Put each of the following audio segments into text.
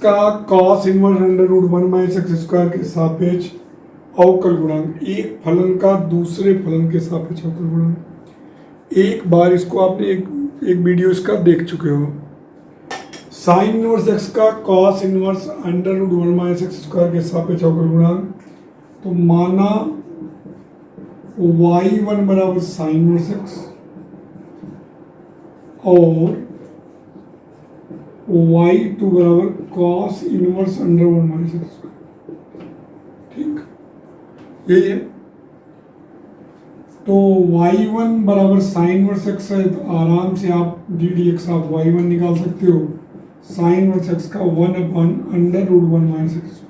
का cos inverse under root 1 - x² के सापेक्ष अवकल गुणांक, एक फलन का दूसरे फलन के सापेक्ष अवकल गुणांक। एक बार इसको आपने एक वीडियो इसका देख चुके हो। साइन इनवर्स x का cos inverse under root 1 - x² के सापेक्ष अवकल गुणांक, तो माना y1 बराबर साइन इनवर्स x और y2 बराबर cos इनवर्स अंडर 1 - x²। ठीक, यही है। तो y1 बराबर साइन इनवर्स x है, तो आराम से आप ddx आप y1 निकाल सकते हो साइन इनवर्स x का 1/अंडर रूट 1 - x²।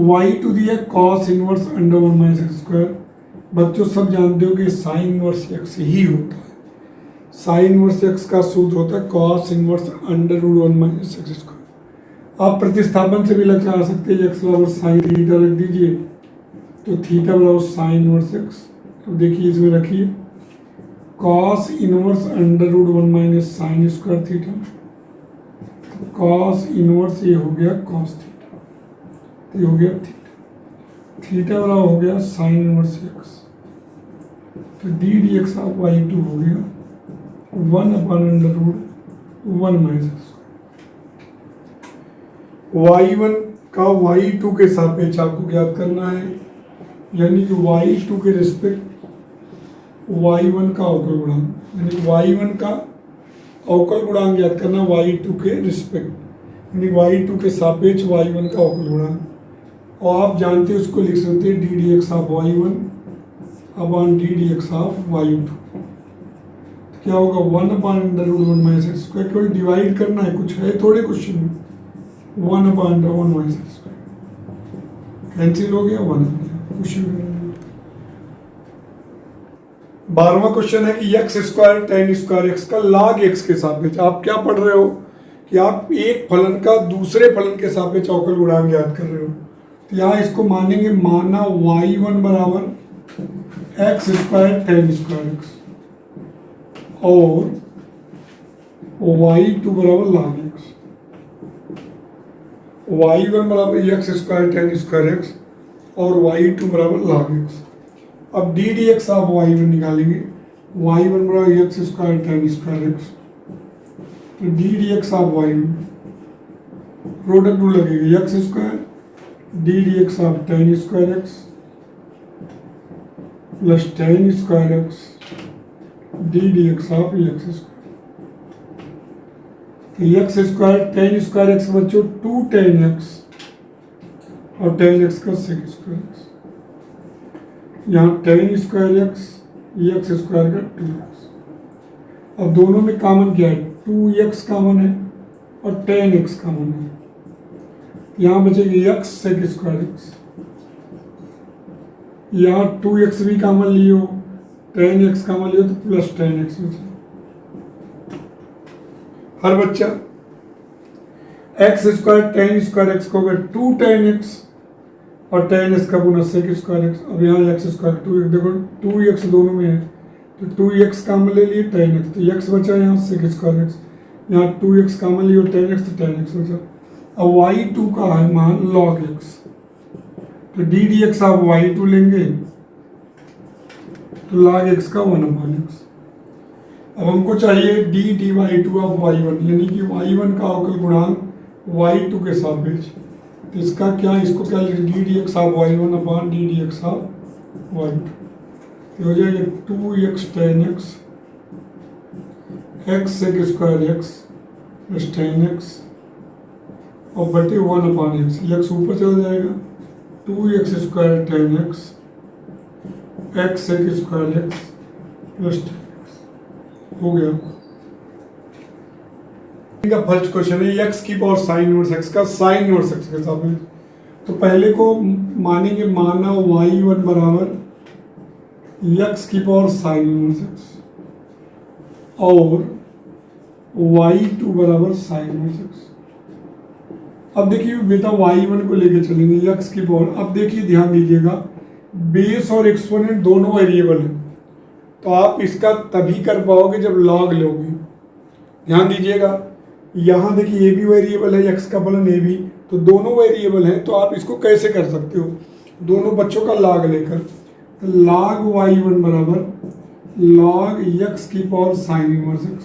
y2 दिया cos इनवर्स अंडर 1 - x²। बच्चों सब जानते हो कि साइन इनवर्स x ही होता है। साइन इनवर्स x का सूत्र होता है cos inverse under root 1 - x²। आप प्रतिस्थापन से भी लगा सकते हैं, x बराबर साइन थीटा रख दीजिए, तो थीटा बराबर साइन इनवर्स x। अब देखिए इसमें रखिए cos inverse under root 1 - sine square theta, cos inverse ये हो गया cos थीटा, ये हो गया थीटा, थीटा बराबर हो गया साइन इनवर्स x। तो ddx ऑफ y2 हो गया 1/अंडर रूट 1 - x²। y1 का y2 के सापेक्ष आपको ज्ञात करना है, यानी कि y2 के रिस्पेक्ट y1 का अवकल गुणांक, यानी y1 का अवकल गुणांक ज्ञात करना y2 के रिस्पेक्ट, यानी y2 के सापेक्ष y1 का अवकल गुणांक। और आप जानते हैं उसको लिख सकते हैं ddx of y1 upon ddx of y2। तो क्या होगा 1/अंडर रूट 1 - x²। केवल डिवाइड करना है, कुछ है थोड़े क्वेश्चन में। 1/अंडर 1 - x², कैंसिल हो गया, 1 हो गया, क्वेश्चन। 12वां क्वेश्चन है कि x² tan स्क्वायर x का log x के सापेक्ष। आप क्या पढ़ रहे हो कि आप एक फलन का दूसरे फलन के सापेक्ष अवकल गुणांक ज्ञात कर रहे हो। तो यहाँ इसको मानेंगे, माना y1 बराबर x² tan स्क्वायर x और y2 बराबर log x। y1 बराबर x² tan स्क्वायर x और y2 बराबर log x। अब ddx आप y1 निकालेंगे, y1 बराबर x² tan स्क्वायर x, तो ddx आप y1 प्रोडक्ट रूल लगेगा x² ddx आप tan square x plus tan square x ddx आप x²। तो x² tan स्क्वायर x बच्चों 2 tan x और tan x का sec स्क्वायर x, यहाँ tan स्क्वायर x x² का 2x। अब दोनों में कॉमन क्या है, 2x कॉमन है और tan x कॉमन है, यहाँ बचेगी x sec स्क्वायर x। यहाँ 2x भी कॉमन लियो, tan x कॉमन लियो तो प्लस tan x बचा। हर बच्चा x² tan स्क्वायर x को अगर 2 tan x और tan x का पुनः sec स्क्वायर x। अब यहाँ x² 2x, देखो 2x दोनों में है, तो 2x कॉमन ले लिए tan x, तो x बचा यहाँ sec स्क्वायर x, यहाँ 2x कॉमन लियो tan x, तो tan x बचा। अब y2 का है मान log x, तो ddx आप y2 लेंगे तो log x का 1/x। अब हमको चाहिए dy2 ऑफ y1, यानी कि y1 का अवकल गुणांक y2 के सापेक्ष। तो इसका क्या, इसको क्या लिखें, ddx of y1 upon ddx of y2। हो जाएगा 2x tan x x sec square x plus tan x और बटे 1/x। x ऊपर चला जाएगा, 2x² tan x x sec square x plus tan x हो गया। का फर्स्ट क्वेश्चन है x की पावर साइन इनवर्स x का साइन इनवर्स x के सापेक्ष। तो पहले को मानेंगे, माना y1 बराबर x की पावर साइन इनवर्स x और y2 बराबर साइन इनवर्स x। अब देखिए बेटा y1 को लेके चलेंगे x की पावर। अब देखिए ध्यान दीजिएगा, बेस और एक्सपोनेंट दोनों वेरिएबल हैं, तो आप इसका तभी कर पाओगे जब लॉग लोगे। ध्यान दीजिएगा, यहाँ देखिए ये भी वेरिएबल है x का फलन ए भी, तो दोनों वेरिएबल हैं, तो आप इसको कैसे कर सकते हो, दोनों बच्चों का log लेकर, log y1 बराबर log x की पावर साइन इनवर्स x,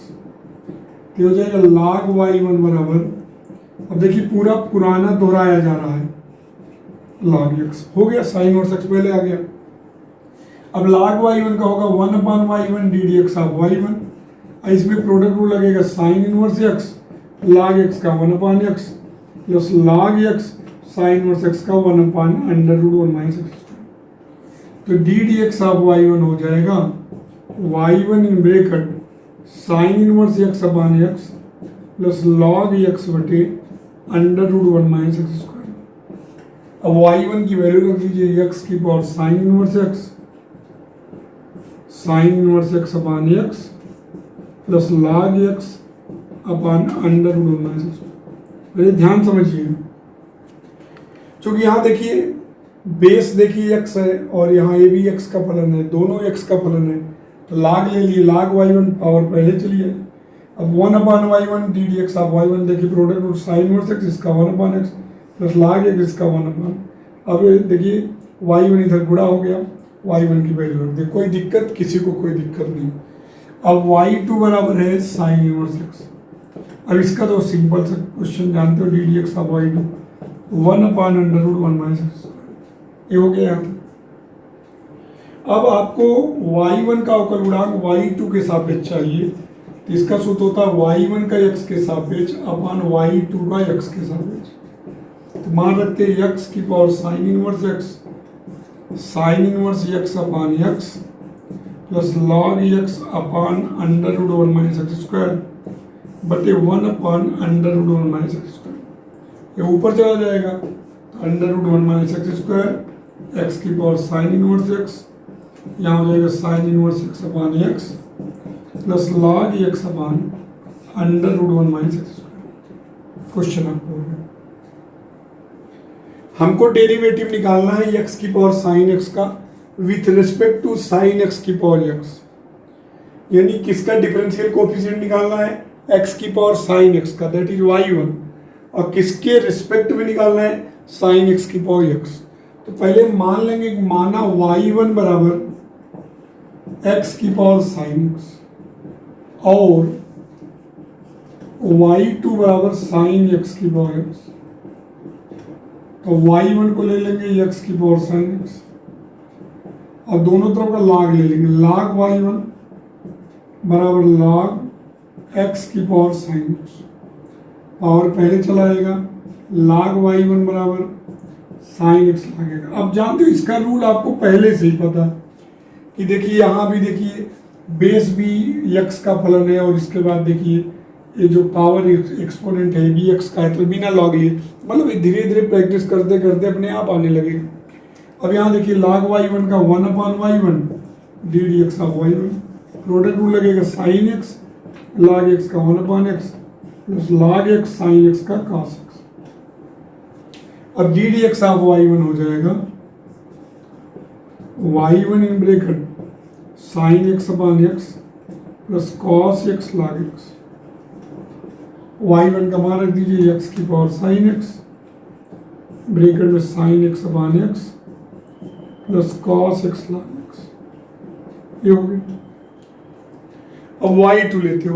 तो हो जाएगा log y1 बराबर, अब देखिए पूरा पुराना दोहराया जा रहा है, log x हो गया, साइन इनवर्स x पहले आ गया। अब log y1 का होगा 1/y1 d D x of y1, इसमें प्रोडक्ट रूल लगेगा sign inverse x log x का 1/x plus log x sign inverse x का 1/√1 - x², तो d D x of y1 हो जाएगा y1 in bracket sign inverse x/x plus log x बटे √1 - x²। अब y1 की value रख दीजिए x की power sine inverse x sign inverse x/x plus log x अपन √1 - x²। पहले ध्यान समझिए, क्योंकि यहाँ देखिए बेस देखिए x है और यहाँ ये भी x का फलन है, दोनों x का फलन है, तो log ले लिए, log y1 पावर पहले चलिए। अब 1/y1 d D x of y1 देखिए product root sine inverse x इसका 1/x प्लस log x इसका 1/। अब देखिए y1 इधर गुणा हो गया, y1 की वैल्यू रख दी, कोई दिक्कत, किसी को कोई दिक्कत नहीं। अब y2 बराबर है साइन इनवर्स x, अब इसका तो सिंपल सा क्वेश्चन जानते हो, D D x of y2 1/√1 - x², ये हो गया। अब आपको y1 का अवकल गुणांक y2 के सापेक्ष चाहिए, तो इसका सूत्र होता है y1 का x के सापेक्ष अपन y2 का x के सापेक्ष। तो मान रखते हैं x की power sine inverse x sign inverse x/x plus log x अपन √1 - x² बटे 1/√1 - x², ये ऊपर चला जाएगा, √1 - x² x की पावर साइन इनवर्स x, यहाँ हो जाएगा sine inverse x/x plus log x अपन √1 - x²। क्वेश्चन आपको हो गया, हमको डेरिवेटिव निकालना है x की पावर साइन x का with respect to sine x की पावर x, यानी किसका डिफरेंशियल कोफिशिएंट निकालना है, x की पावर साइन x का, दैट इज y1, और किसके रिस्पेक्ट में निकालना है, साइन x की पावर x। तो पहले मान लेंगे कि माना y1 बराबर x की पावर साइन x और y2 बराबर साइन x की पावर x, तो y1 को ले लेंगे x की पावर साइन x और दोनों तरफ का log ले लेंगे, log y1 बराबर log x की पावर साइन x, पावर पहले चला आएगा, log y1 बराबर साइन x लगेगा। अब जानते हो इसका रूल आपको पहले से ही पता कि देखिए यहाँ भी देखिए बेस भी x का फलन है और इसके बाद देखिए ये जो पावर एक्सपोनेंट है भी x का है, तो बिना लॉग लिए मतलब धीरे धीरे प्रैक्टिस करते करते अपने आप आने लगेगा। अब यहाँ देखिए log y1 का 1/y1 d D x of y1, product rule लगेगा साइन x log x का 1/x plus log x sine x का cos x। अब d D x of y1 हो जाएगा y1 in bracket sine x/x plus cos x log x, y1 का मान रख दीजिए x की पावर साइन x ब्रैकेट में sine x/x plus cos x log x, ये हो गया। अब y2 लेते हैं,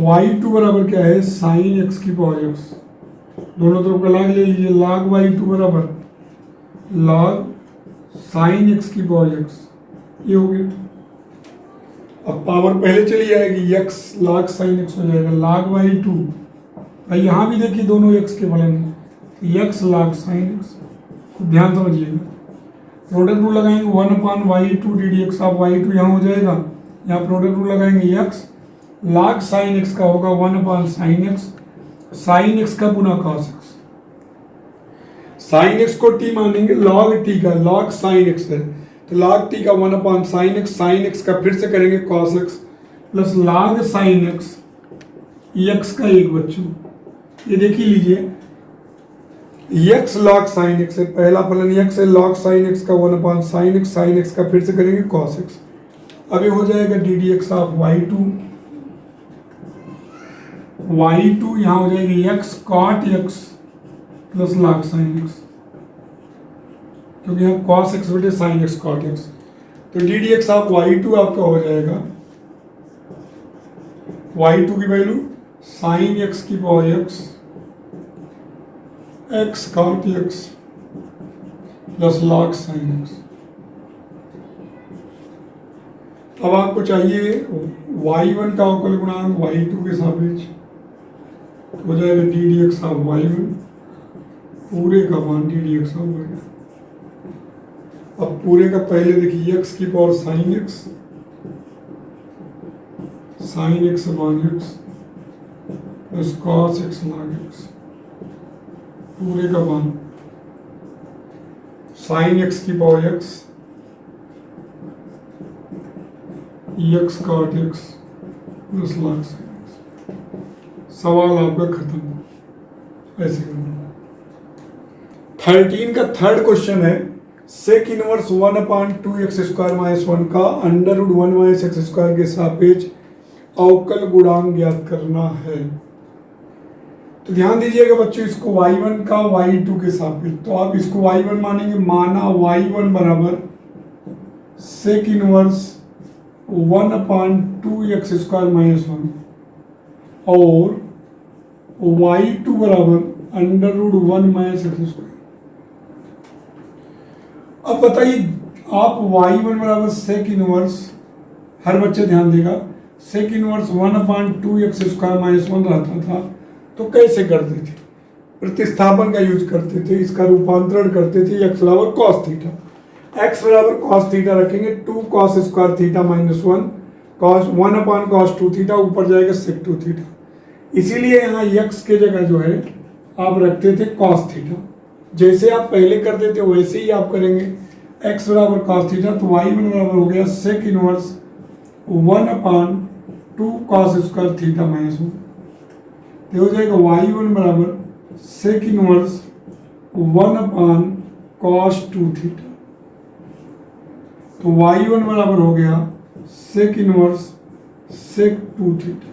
y2 बराबर क्या है, साइन x की पावर x, दोनों तरफ का log ले लीजिए, log y2 बराबर log साइन x की पावर x, ये हो गया। अब पावर पहले चली जाएगी, x log साइन x हो जाएगा, log y2, भाई यहाँ भी देखिए दोनों x के फलन है, x log साइन x, तो ध्यान समझिएगा। प्रोडक्ट रूल लगाएंगे 1/y2 D D x of y2 यहाँ हो जाएगा, यहाँ प्रोडक्ट रूल लगाएंगे x log साइन x का होगा 1/sin x, साइन x का पुनः cos x, साइन x को t मानेंगे, log t का log साइन x है तो log t का 1/sin x, साइन x का फिर से करेंगे cos x plus log sine x, x का एक बच्चों, ये देखिए लीजिए x log साइन x है, पहला फलन x है, log साइन x का 1/sin x, साइन x का फिर से करेंगे cos x। अब ये हो जाएगा D D x of y2 y2 यहाँ हो जाएगी x cot x plus log sin x, क्योंकि यहाँ cos x बटे sin x cot x। तो डी डी एक्स आप y2 आपका हो जाएगा y2 की वैल्यू sin x की power x x cot x plus log sin x। अब आपको चाहिए y1 का अवकल गुणांक y2 के सापेक्ष, हो जाएगा D D x of y1 पूरे का मान d D x of y2। अब पूरे का पहले देखिए x की power sin x upon x plus cos x log x पूरे का मान sin x की power x cot x plus log sin x। सवाल आपका खत्म। ऐसे करना। 13 का थर्ड क्वेश्चन है सेक इनवर्स 1/2x² - 1 का √1 - x² के सापेक्ष अवकल गुणांक ज्ञात करना है। तो ध्यान दीजिएगा बच्चों, इसको y1 का y2 के सापेक्ष, तो आप इसको y1 मानेंगे, माना y1 बराबर सेक इनवर्स 1/2x² - 1 और y2 बराबर √1 - x²। अब बताइए आप y1 बराबर सेक इनवर्स, हर बच्चे ध्यान देगा, सेक इनवर्स 1/2x² - 1 रहता था तो कैसे करते थे? प्रतिस्थापन का यूज करते थे, इसका रूपांतरण करते थे x बराबर cos थीटा। x बराबर cos थीटा रखेंगे 2 cos square theta minus 1 cos 1/cos 2 theta, ऊपर जाएगा sec 2 थीटा। इसीलिए यहाँ x के जगह जो है आप रखते थे cos थीटा। जैसे आप पहले करते थे वैसे ही आप करेंगे। x बराबर cos थीटा, तो y1 बराबर हो गया sec inverse 1/2 cos square theta minus 1। तो हो जाएगा y1 बराबर sec इनवर्स 1/cos 2 थीटा। तो y1 बराबर हो गया sec inverse sec 2 theta.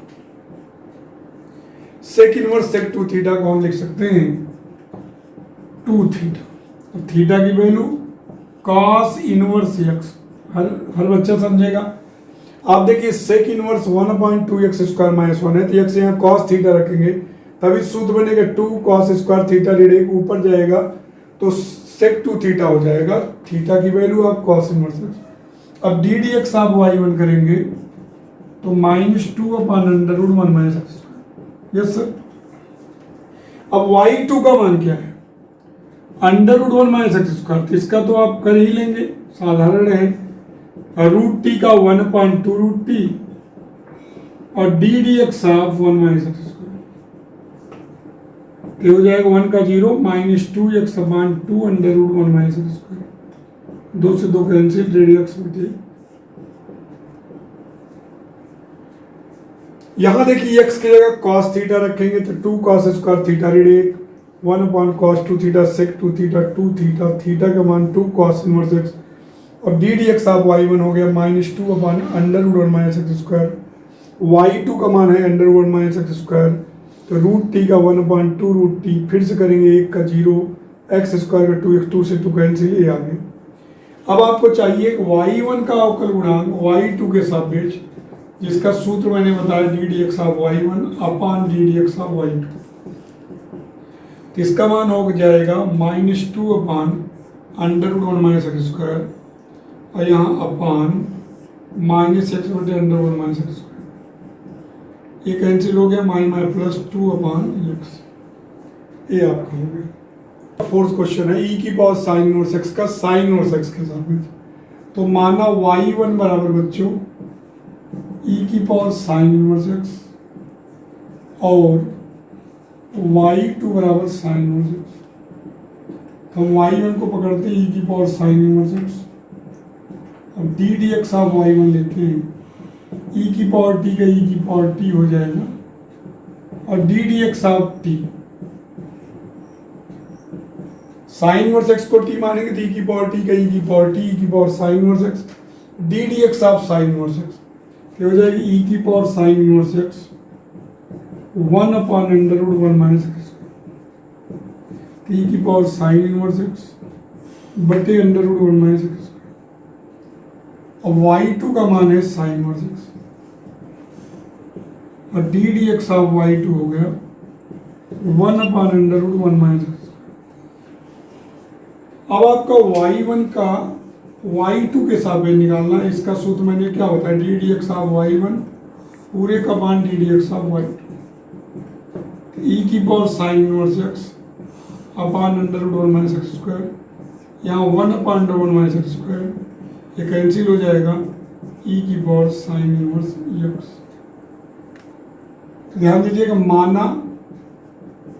sec inverse sec 2 theta को हम लिख सकते हैं 2 थीटा। तो थीटा की वैल्यू cos इनवर्स x, हर बच्चा समझेगा। आप देखिए sec इनवर्स 1/2x² - 1 है, तो x यहाँ cos थीटा रखेंगे तभी सूत्र बनेगा 2 cos स्क्वायर थीटा / ऊपर जाएगा तो sec 2 थीटा हो जाएगा। थीटा की वैल्यू आप cos इनवर्स x। अब डी डी एक्स आप y1 करेंगे तो -2/√1 - x²। Yes sir. अब y2 का मान क्या है? √1 - x²। तो इसका तो आप कर ही लेंगे, साधारण है। √t का 1/2 √t और d D x of 1 - x²। हो जाएगा 1 का 0 -2x/2 √1 - x²। 2 से 2 कैंसिल, डी डी एक्स बटे। यहां देखिए x की जगह cos थीटा रखेंगे तो 2 cos square theta / 1/cos 2 theta sec 2 theta 2 theta. Theta का मान 2 cos इनवर्स x और d D x of y1 हो गया -2/√1 - x²। y2 का मान है √1 - x²। तो √t का 1/2 √t, फिर से करेंगे 1 का 0 x² का 2x, 2 से 2 कैंसिल, ये आ गए। अब आपको चाहिए y1 का अवकल गुणांक y2 के सापेक्ष, जिसका सूत्र मैंने बताया D D x of y1 upon D D x of y2। तो इसका मान हो जाएगा -2/√1 - x² और यहाँ अपॉन -x बटे √1 - x²। ये कैंसिल हो गया, प्लस 2/x। ये आपका हो गया। फोर्थ क्वेश्चन है e की पावर साइन इनवर्स x का साइन इनवर्स x के साथ। तो माना y1 बराबर बच्चों e की पावर साइन इनवर्स x और y2 बराबर साइन इनवर्स x। हम y1 को पकड़ते हैं e की पावर साइन इनवर्स x। अब d D x of y1 लेते हैं, e की पावर t का e की पावर t हो जाएगा और d D x of t sign inverse x को t मानेंगे तो e की पावर t का e की पावर t, e की power sine inverse x D D x of sine inverse x। हो जाएगी e की power sine inverse x 1 upon under root 1 minus x square, t की पावर साइन इनवर्स एक्स बटे under root 1 minus x square. अब y2 का मान है sine inverse x और d D x of y2 हो गया 1 upon under root 1 minus x square. अब आपका y1 का y2 के सापेक्ष निकालना है। इसका सूत्र मैंने क्या होता है, D D x of y1 पूरे का मान d D x of y2 e की power sine inverse x upon under root 1 minus x square. यहाँ 1 upon under 1 minus x square ये कैंसिल हो जाएगा, ई की पावर साइन इनवर्स एक्स। ध्यान दीजिएगा, माना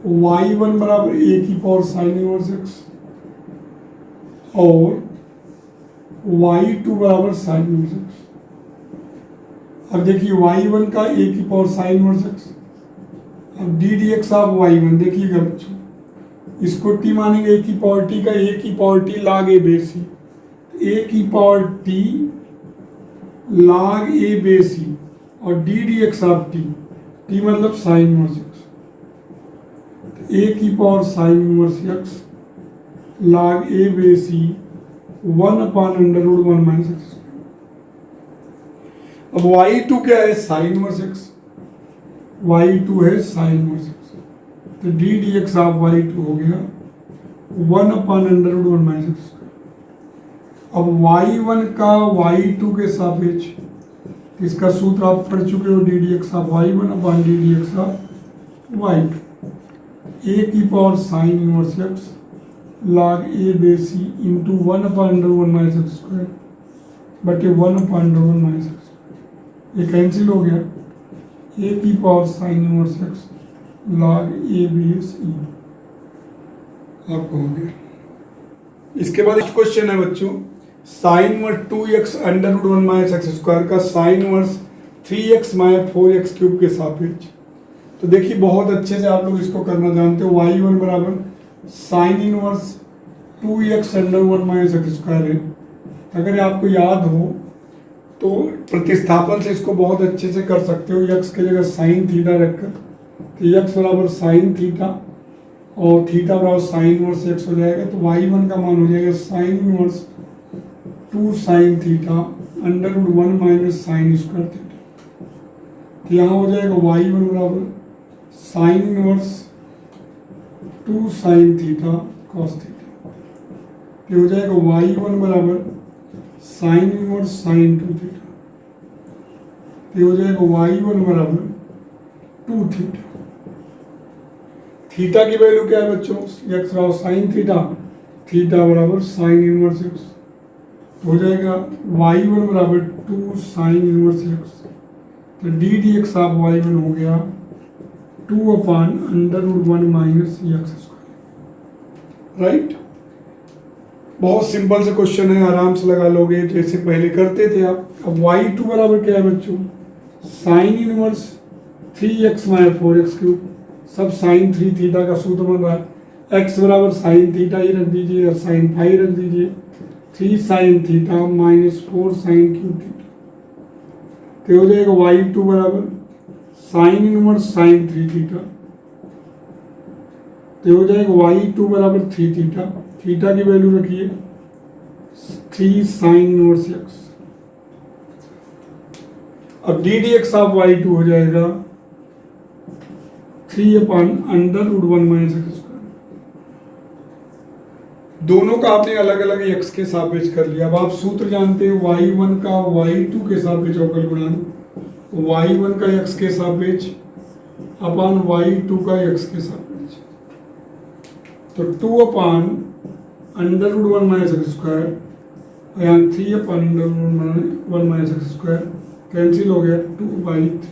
y1 बराबर ए की पावर साइन इनवर्स एक्स और y2 बराबर साइन इनवर्स एक्स। अब देखिए y1 का ए की पावर साइन इनवर्स एक्स, अब d D x of y1 देखिएगा बच्चों, इसको टी मानेंगे, ए की पावर टी का ए की पावर टी लाग ए बेस ई, ए की पावर टी लाग ए बेस ई और d D x of t, t मतलब साइन इनवर्स एक्स, ए की power sine inverse x log a base e 1 upon under root 1 minus x. अब y2 क्या है, sine inverse x, y2 है sine inverse x, तो d D x of y2 हो गया 1 upon under root 1 minus x square. अब y1 का y2 के सापेक्ष, इसका सूत्र आप पढ़ चुके हो, D D x of y1 upon D D x of y2, A की power sine inverse X log A base E into 1 upon under 1 minus x square बटे 1 upon under 1 minus x square. ये cancel हो गया, A की power sine inverse X log A base E आपको हो गया। इसके बाद एक क्वेश्चन है बच्चों, sine inverse 2x under root 1 minus x square का sine inverse 3x minus 4x cube के सापेक्ष। तो देखिए बहुत अच्छे से आप लोग इसको करना जानते हो, y1 बराबर sine inverse 2x under 1 minus x square है। अगर आपको याद हो तो प्रतिस्थापन से इसको बहुत अच्छे से कर सकते हो, x के जगह साइन थीटा रखकर, तो x बराबर साइन थीटा और थीटा बराबर साइन इनवर्स x हो जाएगा। तो y1 का मान हो जाएगा sine inverse 2 sine theta under root 1 minus sine square theta. तो यहाँ हो जाएगा y1 बराबर sine inverse 2 sine theta cos theta. ये हो जाएगा y1 बराबर साइन इनवर्स साइन 2 थीटा। ये हो जाएगा y1 बराबर 2 थीटा। थीटा की वैल्यू क्या है बच्चों, x बराबर साइन थीटा, थीटा बराबर साइन इनवर्स एक्स। हो जाएगा y1 बराबर 2 साइन इनवर्स एक्स, तो d D x of y1 हो गया 2 upon under root 1 minus x square. Right, बहुत सिंपल से क्वेश्चन है, आराम से लगा लोगे जैसे पहले करते थे आप। अब y2 बराबर क्या है बच्चों, sine inverse 3x minus 4x cube, सब साइन 3 थीटा का सूत्र बन रहा है। x बराबर साइन थीटा ही रख दीजिए और साइन फाई रख दीजिए, 3 sine theta minus 4 sine cube theta. तो हो जाएगा y2 बराबर साइन इनवर्स साइन 3 थीटा। तो हो जाएगा y2 बराबर 3 थीटा, थीटा की वैल्यू रखिए 3 साइन इनवर्स x। अब d D x of y2 हो जाएगा 3 upon under root 1 minus x square. दोनों का आपने अलग अलग x के सापेक्ष कर लिया। अब आप सूत्र जानते हैं, y1 का y2 के सापेक्ष अवकल गुणांक, y1 का x के सापेक्ष अपॉन y2 का x के सापेक्ष। तो 2 upon under root 1 minus x square, यहाँ 3 upon under root 1 minus x square cancel हो गया, 2/3।